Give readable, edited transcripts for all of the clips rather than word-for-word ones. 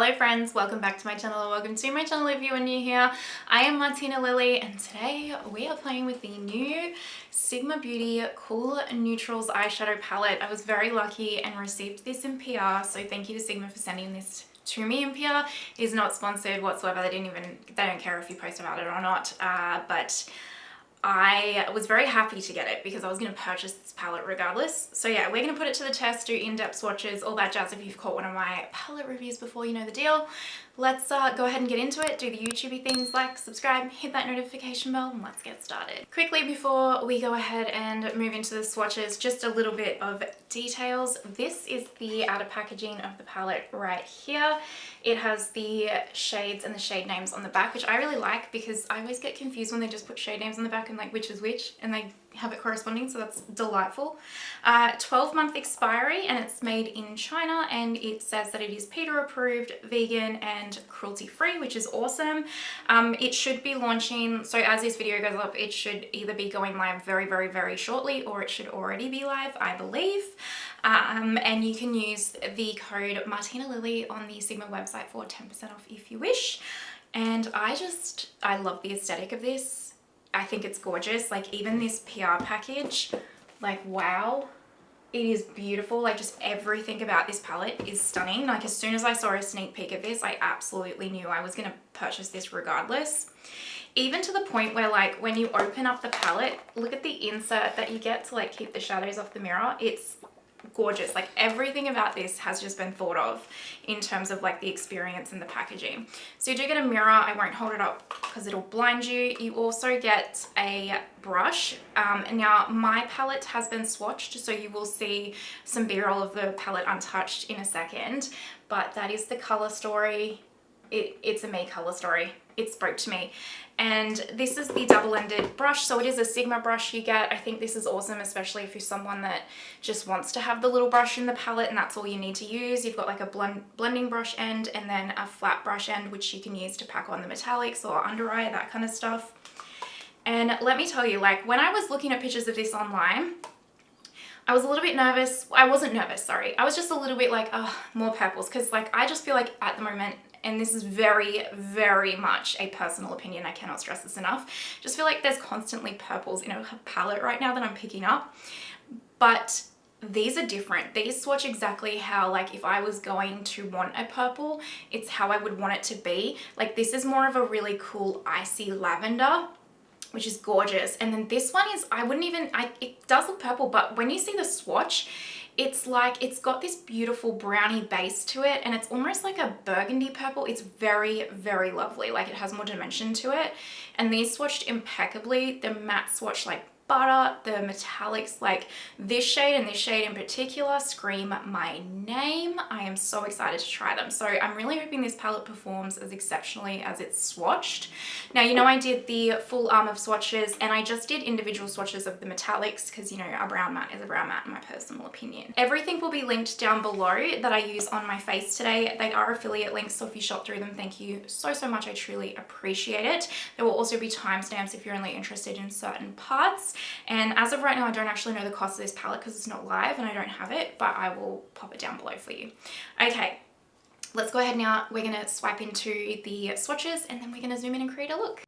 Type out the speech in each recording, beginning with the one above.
Hello friends, welcome back to my channel, or welcome to my channel if you are new here. I am Martina Lily and today we are playing with the new Sigma Beauty Cool Neutrals eyeshadow palette. I was very lucky and received this in PR, so thank you to Sigma for sending this to me in PR. It is not sponsored whatsoever. They don't care if you post about it or not, but I was very happy to get it because I was going to purchase this palette regardless. So yeah, we're going to put it to the test, do in-depth swatches, all that jazz. If you've caught one of my palette reviews before, you know the deal. Let's go ahead and get into it, do the YouTubey things like subscribe, hit that notification bell, and let's get started. Quickly before we go ahead and move into the swatches, just a little bit of details. This is the outer packaging of the palette right here. It has the shades and the shade names on the back, which I really like because I always get confused when they just put shade names on the back and like which is which, and they have it corresponding, so that's delightful. 12-month expiry, and it's made in China, and it says that it is PETA approved, vegan and cruelty free, which is awesome. It should be launching, so as this video goes up, it should either be going live very shortly, or it should already be live, I believe. And you can use the code Martina Lily on the Sigma website for 10% off if you wish. And I love the aesthetic of this. I think it's gorgeous. Like even this PR package, like wow, it is beautiful. Like just everything about this palette is stunning. Like as soon as I saw a sneak peek of this, I absolutely knew I was gonna purchase this regardless. Even to the point where like when you open up the palette, look at the insert that you get to like keep the shadows off the mirror. It's gorgeous. Like everything about this has just been thought of in terms of like the experience and the packaging. So you do get a mirror. I won't hold it up because it'll blind you. You also get a brush. Now my palette has been swatched, so you will see some b-roll of the palette untouched in a second, but that is the color story. It's a me color story. It spoke to me. And this is the double-ended brush, so it is a Sigma brush you get. I think this is awesome, especially if you're someone that just wants to have the little brush in the palette and that's all you need to use. You've got like a blending brush end and then a flat brush end, which you can use to pack on the metallics or under eye, that kind of stuff. And let me tell you, like when I was looking at pictures of this online, I was a little bit nervous. I wasn't nervous, sorry. I was just a little bit like, oh, more purples. Because like I just feel like at the moment, and this is very much a personal opinion, I cannot stress this enough, just feel like there's constantly purples in a palette right now that I'm picking up. But these are different. These swatch exactly how, like if I was going to want a purple, it's how I would want it to be. Like this is more of a really cool icy lavender, which is gorgeous. And then this one is, it does look purple, but when you see the swatch, it's like, it's got this beautiful brownie base to it, and it's almost like a burgundy purple. It's very lovely. Like it has more dimension to it. And these swatched impeccably. The matte swatch like butter, the metallics, like this shade and this shade in particular scream my name. I am so excited to try them. So I'm really hoping this palette performs as exceptionally as it's swatched. Now, you know, I did the full arm of swatches and I just did individual swatches of the metallics because, you know, a brown matte is a brown matte in my personal opinion. Everything will be linked down below that I use on my face today. They are affiliate links, so if you shop through them, thank you so much. I truly appreciate it. There will also be timestamps if you're only interested in certain parts. And as of right now, I don't actually know the cost of this palette because it's not live and I don't have it, but I will pop it down below for you. Okay, let's go ahead now. We're gonna swipe into the swatches and then we're gonna zoom in and create a look.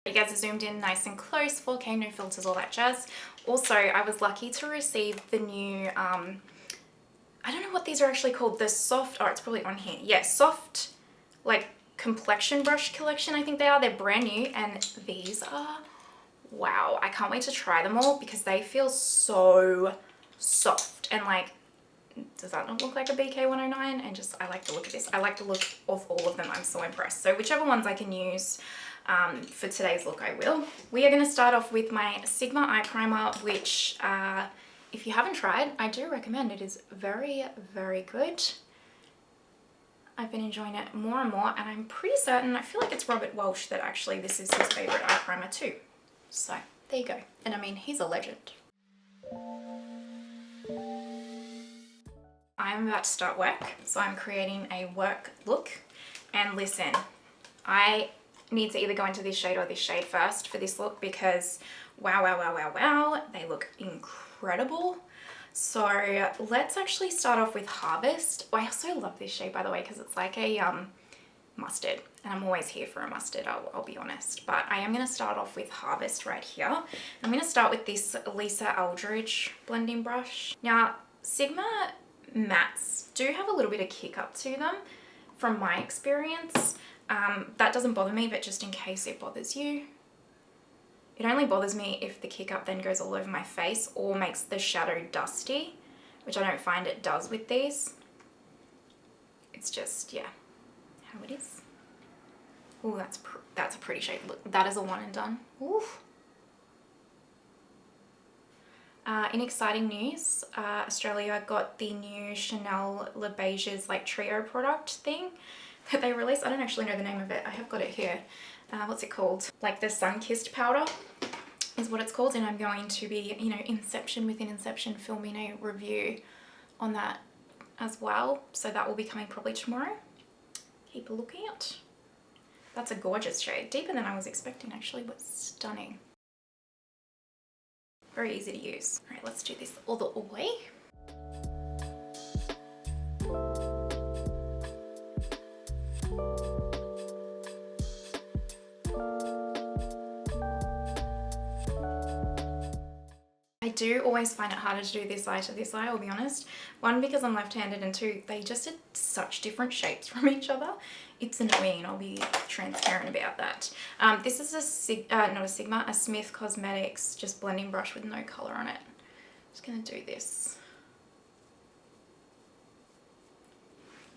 You guys are zoomed in nice and close, 4K, no filters, all that jazz. Also, I was lucky to receive the new, I don't know what these are actually called, the soft, oh, it's probably on here. Yeah, soft, like, complexion brush collection, I think they are. They're brand new, and these are, wow. I can't wait to try them all because they feel so soft and like, does that not look like a BK109? And just, I like the look of this. I like the look of all of them. I'm so impressed. So whichever ones I can use for today's look, I will. We are going to start off with my Sigma eye primer, which if you haven't tried, I do recommend. It is very, very good. I've been enjoying it more and more, and I'm pretty certain, I feel like it's Robert Walsh that actually this is his favorite eye primer too. So there you go. And I mean, he's a legend. I'm about to start work, so I'm creating a work look. And listen, I need to either go into this shade or this shade first for this look because wow, wow, wow, wow, wow, they look incredible. So let's actually start off with Harvest. I also love this shade, by the way, because it's like a mustard, and I'm always here for a mustard, I'll be honest. But I am going to start off with Harvest right here. I'm going to start with this Lisa Eldridge blending brush. Now, Sigma mattes do have a little bit of kick up to them from my experience. That doesn't bother me, but just in case it bothers you, it only bothers me if the kick up then goes all over my face or makes the shadow dusty, which I don't find it does with these. It's just, yeah, how it is. Oh, that's a pretty shade. Look, that is a one and done. Oof. In exciting news, Australia got the new Chanel Le Beige's like trio product thing that they released. I don't actually know the name of it. I have got it here. What's it called? Like the sun-kissed powder is what it's called, and I'm going to be, you know, Inception within Inception, filming a review on that as well. So that will be coming probably tomorrow. Keep a look out. That's a gorgeous shade. Deeper than I was expecting actually, but stunning. Very easy to use. All right, let's do this all the way. I do always find it harder to do this eye to this eye, I'll be honest. One, because I'm left-handed, and two, they just are such different shapes from each other. It's annoying, I'll be transparent about that. This is not a Sigma, a Smith Cosmetics just blending brush with no color on it. Just gonna do this.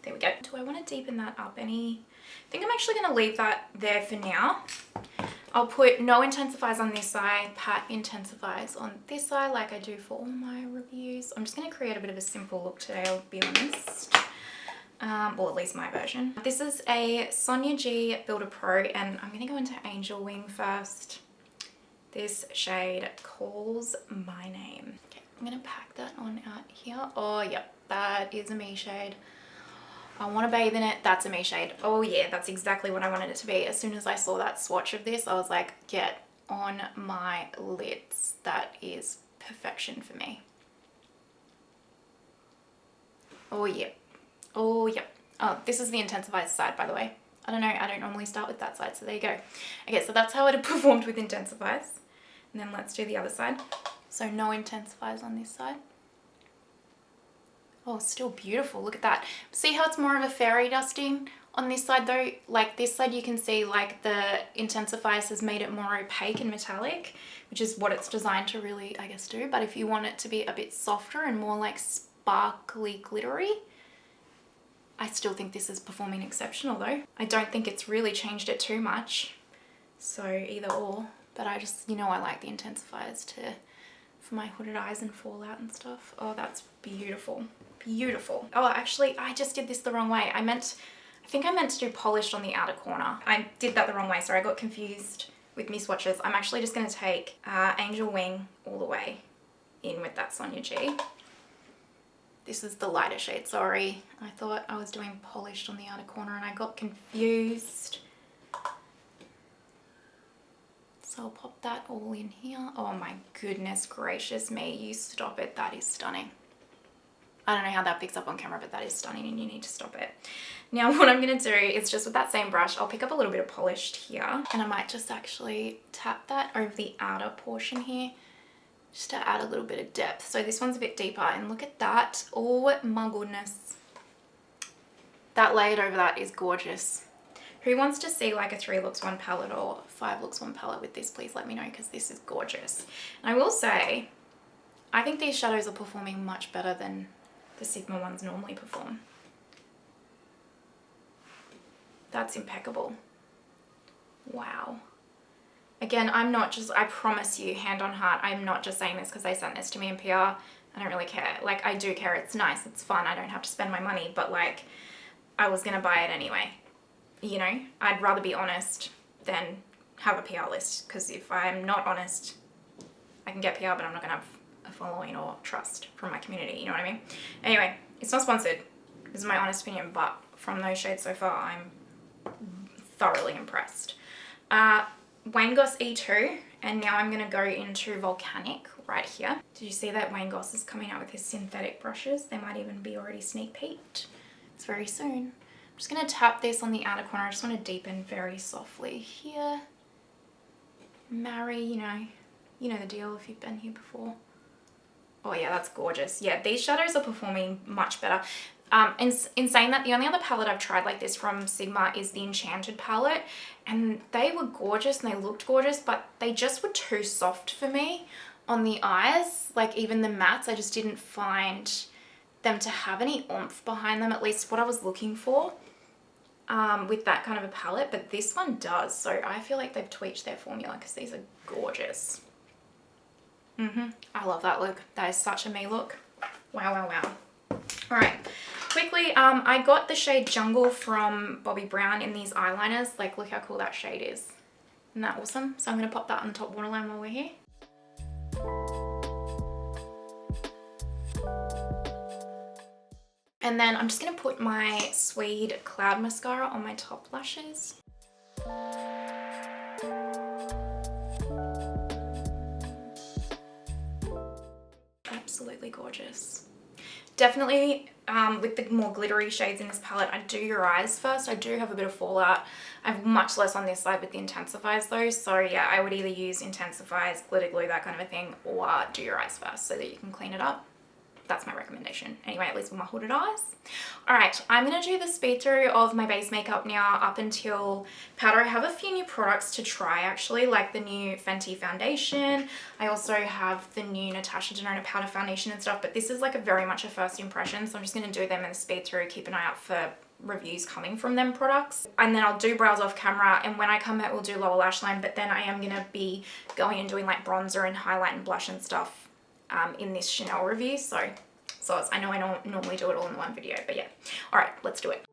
There we go. Do I want to deepen that up any? I think I'm actually gonna leave that there for now. I'll put no intensifiers on this eye, pat intensifiers on this eye like I do for all my reviews. I'm just going to create a bit of a simple look today, I'll be honest. Well, at least my version. This is a Sonia G Builder Pro, and I'm going to go into Angel Wing first. This shade calls my name. Okay, I'm going to pack that on out here. Oh, yep, that is a me shade. I want to bathe in it. That's a me shade. Oh yeah, that's exactly what I wanted it to be. As soon as I saw that swatch of this, I was like, get on my lids. That is perfection for me. Oh yeah. Oh yeah. Oh, this is the Intensifeyes side, by the way. I don't know, I don't normally start with that side, so there you go. Okay, so that's how it performed with Intensifeyes. And then let's do the other side. So no Intensifeyes on this side. Oh, still beautiful, look at that. See how it's more of a fairy dusting on this side though? Like this side you can see like the Intensifeyes has made it more opaque and metallic, which is what it's designed to really, I guess, do. But if you want it to be a bit softer and more like sparkly glittery, I still think this is performing exceptional though. I don't think it's really changed it too much. So either or, but I just, you know, I like the Intensifeyes for my hooded eyes and fallout and stuff. Oh, that's beautiful. Beautiful. Oh, actually, I just did this the wrong way. I think I meant to do polished on the outer corner. I did that the wrong way. Sorry, I got confused with my swatches. I'm actually just going to take Angel Wing all the way in with that Sonia G. This is the lighter shade, sorry. I thought I was doing polished on the outer corner and I got confused. So I'll pop that all in here. Oh my goodness gracious me, you stop it, that is stunning. I don't know how that picks up on camera, but that is stunning and you need to stop it. Now what I'm gonna do is just with that same brush, I'll pick up a little bit of polished here and I might just actually tap that over the outer portion here, just to add a little bit of depth. So this one's a bit deeper and look at that. Oh my goodness. That layered over that is gorgeous. Who wants to see like a 3 looks 1 palette or 5 looks 1 palette with this? Please let me know because this is gorgeous. And I will say, I think these shadows are performing much better than the Sigma ones normally perform. That's impeccable. Wow. Again, I'm not just, I promise you, hand on heart, I'm not just saying this because they sent this to me in PR. I don't really care. Like, I do care. It's nice. It's fun. I don't have to spend my money. But, like, I was going to buy it anyway. You know? I'd rather be honest than have a PR list. Because if I'm not honest, I can get PR, but I'm not going to have a following or trust from my community. You know what I mean? Anyway, it's not sponsored. This is my honest opinion. But from those shades so far, I'm thoroughly impressed. Wayne Goss E2, and now I'm going to go into Volcanic right here. Did you see that Wayne Goss is coming out with his synthetic brushes? They might even be already sneak peeked. It's very soon. I'm just going to tap this on the outer corner. I just want to deepen very softly here. Marry, you know the deal if you've been here before. Oh yeah, that's gorgeous. Yeah, these shadows are performing much better. In saying that, the only other palette I've tried like this from Sigma is the Enchanted palette, and they were gorgeous and they looked gorgeous, but they just were too soft for me on the eyes. Like even the mattes, I just didn't find them to have any oomph behind them, at least what I was looking for with that kind of a palette, but this one does. So I feel like they've tweaked their formula because these are gorgeous. I love that look. That is such a me look. Wow, wow, wow. All right. Quickly, I got the shade Jungle from Bobbi Brown in these eyeliners. Like, look how cool that shade is. Isn't that awesome? So I'm going to pop that on the top waterline while we're here. And then I'm just going to put my Sweed Cloud Mascara on my top lashes. Absolutely gorgeous. Definitely with the more glittery shades in this palette, I do your eyes first. I do have a bit of fallout. I have much less on this side with the Intensifeyes though. So yeah, I would either use Intensifeyes, glitter glue, that kind of a thing, or do your eyes first so that you can clean it up. That's my recommendation. Anyway, at least with my hooded eyes. All right, I'm gonna do the speed through of my base makeup now up until powder. I have a few new products to try actually, like the new Fenty foundation. I also have the new Natasha Denona powder foundation and stuff, but this is like a very much a first impression. So I'm just gonna do them in the speed through, keep an eye out for reviews coming from them products. And then I'll do brows off camera, and when I come back, we'll do lower lash line, but then I am gonna be going and doing like bronzer and highlight and blush and stuff in this Chanel review. So I know I don't normally do it all in one video, but yeah. All right, let's do it.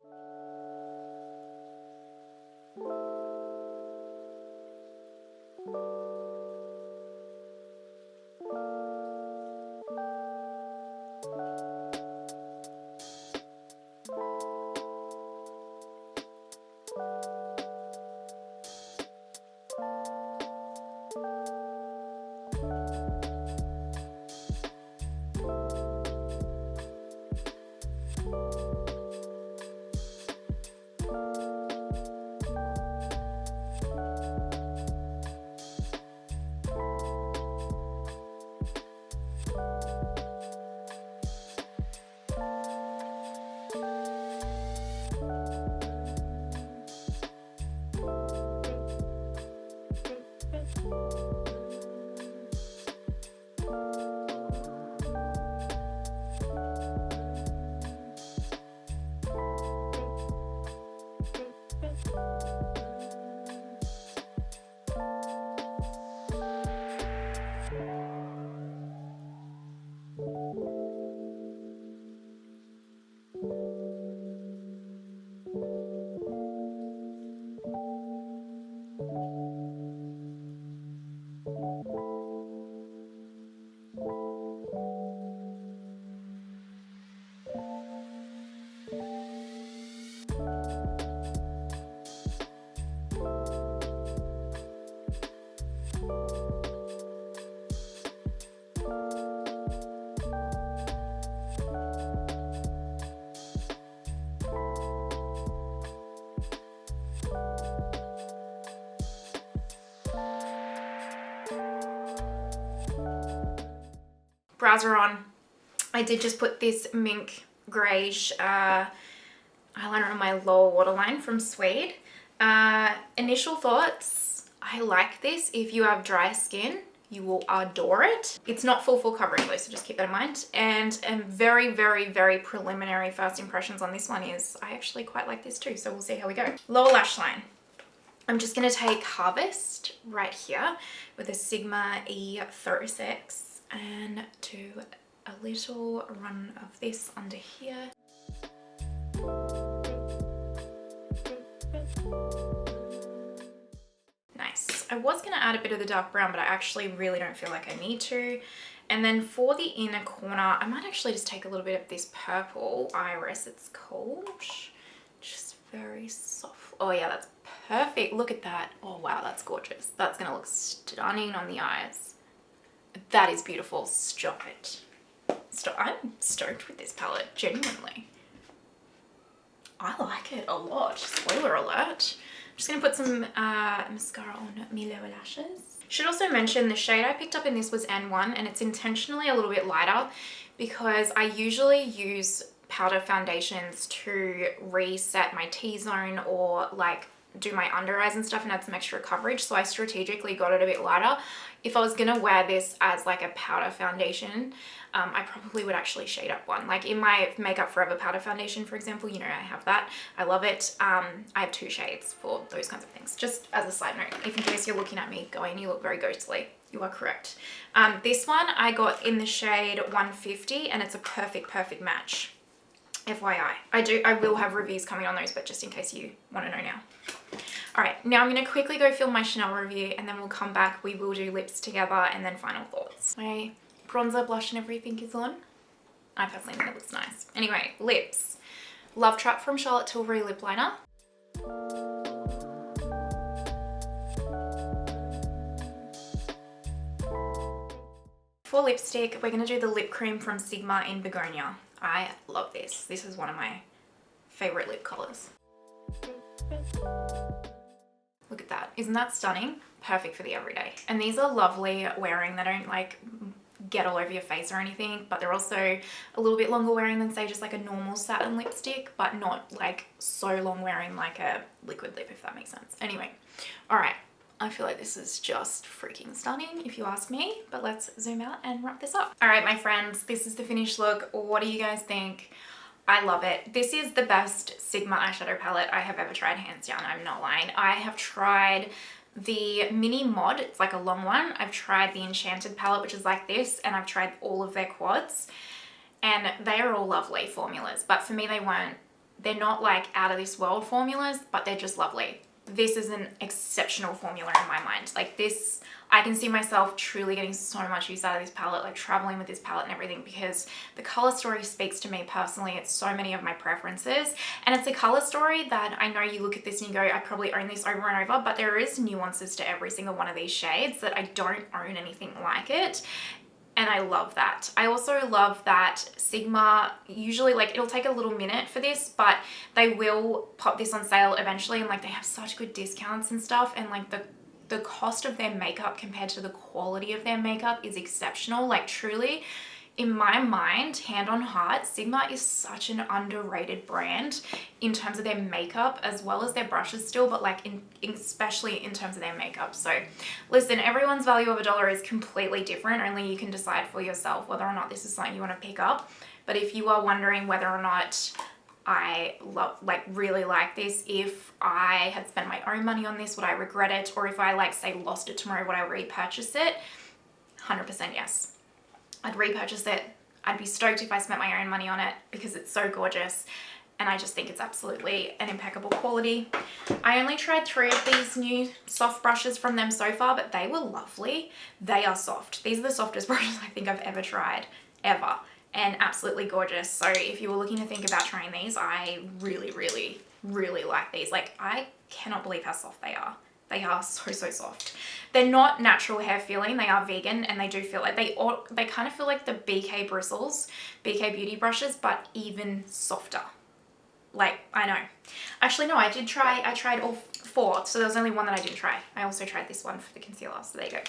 Brows are on. I did just put this Mink Greige eyeliner on my lower waterline from Sweed. Initial thoughts, I like this. If you have dry skin, you will adore it. It's not full coverage though, so just keep that in mind. And very, very, very preliminary first impressions on this one is I actually quite like this too, so we'll see how we go. Lower lash line. I'm just gonna take Harvest right here with a Sigma E36 and do a little run of this under here. Nice. I was going to add a bit of the dark brown, but I actually really don't feel like I need to. And then for the inner corner, I might actually just take a little bit of this purple iris. It's Kohl. Just very soft. Oh yeah, that's perfect. Look at that. Oh wow, that's gorgeous. That's going to look stunning on the eyes. That is beautiful. Stop it. Stop. I'm stoked with this palette, genuinely. I like it a lot. Spoiler alert. I'm just going to put some mascara on my lower lashes. Should also mention the shade I picked up in this was N1, and it's intentionally a little bit lighter because I usually use powder foundations to reset my T-zone or like do my under eyes and stuff and add some extra coverage, so I strategically got it a bit lighter. If I was gonna wear this as like a powder foundation, I probably would actually shade up one. Like in my Makeup Forever powder foundation, for example, you know, I have that. I love it. I have 2 shades for those kinds of things. Just as a side note, if in case you're looking at me going, you look very ghostly, you are correct. This one I got in the shade 150 and it's a perfect match. FYI. I will have reviews coming on those, but just in case you want to know now. All right, now I'm going to quickly go film my Chanel review and then we'll come back. We will do lips together and then final thoughts. My bronzer, blush and everything is on. I personally think it looks nice. Anyway, lips. Love Trap from Charlotte Tilbury lip liner. For lipstick, we're going to do the lip cream from Sigma in Begonia. I love this. This is one of my favorite lip colors. Look at that. Isn't that stunning? Perfect for the everyday. And these are lovely wearing. They don't like get all over your face or anything, but they're also a little bit longer wearing than say just like a normal satin lipstick, but not like so long wearing like a liquid lip, if that makes sense. Anyway, all right. I feel like this is just freaking stunning if you ask me, but let's zoom out and wrap this up. All right, my friends, this is the finished look. What do you guys think? I love it. This is the best Sigma eyeshadow palette I have ever tried, hands down. I'm not lying. I have tried the mini mod, it's like a long one. I've tried the Enchanted palette, which is like this, and I've tried all of their quads, and they are all lovely formulas, but for me they're not like out of this world formulas, but they're just lovely. This is an exceptional formula in my mind. Like this, I can see myself truly getting so much use out of this palette, like traveling with this palette and everything, because the color story speaks to me personally. It's so many of my preferences, and it's a color story that I know you look at this and you go, I probably own this over and over, but there is nuances to every single one of these shades that I don't own anything like it. And I love that. I also love that Sigma, usually like it'll take a little minute for this, but they will pop this on sale eventually, and like they have such good discounts and stuff, and like the cost of their makeup compared to the quality of their makeup is exceptional. Like truly, in my mind, hand on heart, Sigma is such an underrated brand in terms of their makeup as well as their brushes still, but like especially in terms of their makeup. So listen, everyone's value of $1 is completely different. Only you can decide for yourself whether or not this is something you want to pick up. But if you are wondering whether or not I really like this, if I had spent my own money on this, would I regret it? Or if I like say lost it tomorrow, would I repurchase it? 100% yes. I'd repurchase it. I'd be stoked if I spent my own money on it because it's so gorgeous. And I just think it's absolutely an impeccable quality. I only tried 3 of these new soft brushes from them so far, but they were lovely. They are soft. These are the softest brushes I think I've ever tried, ever. And absolutely gorgeous. So if you were looking to think about trying these, I really, really, really like these. Like, I cannot believe how soft they are. They are so, so soft. They're not natural hair feeling. They are vegan, and they do feel like they kind of feel like the BK bristles, BK beauty brushes, but even softer. Like, I know. Actually, no, I tried all 4, so there was only one that I didn't try. I also tried this one for the concealer, so there you go.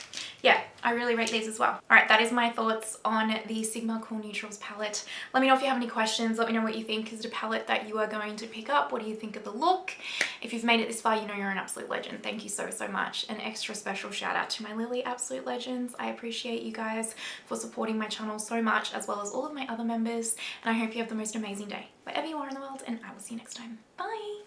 Yeah, I really rate these as well. All right, that is my thoughts on the Sigma Cool Neutrals palette. Let me know if you have any questions. Let me know what you think is the palette that you are going to pick up. What do you think of the look? If you've made it this far, you know you're an absolute legend. Thank you so, so much. An extra special shout out to my Lily absolute legends. I appreciate you guys for supporting my channel so much, as well as all of my other members. And I hope you have the most amazing day, wherever you are in the world, and I will see you next time. Bye.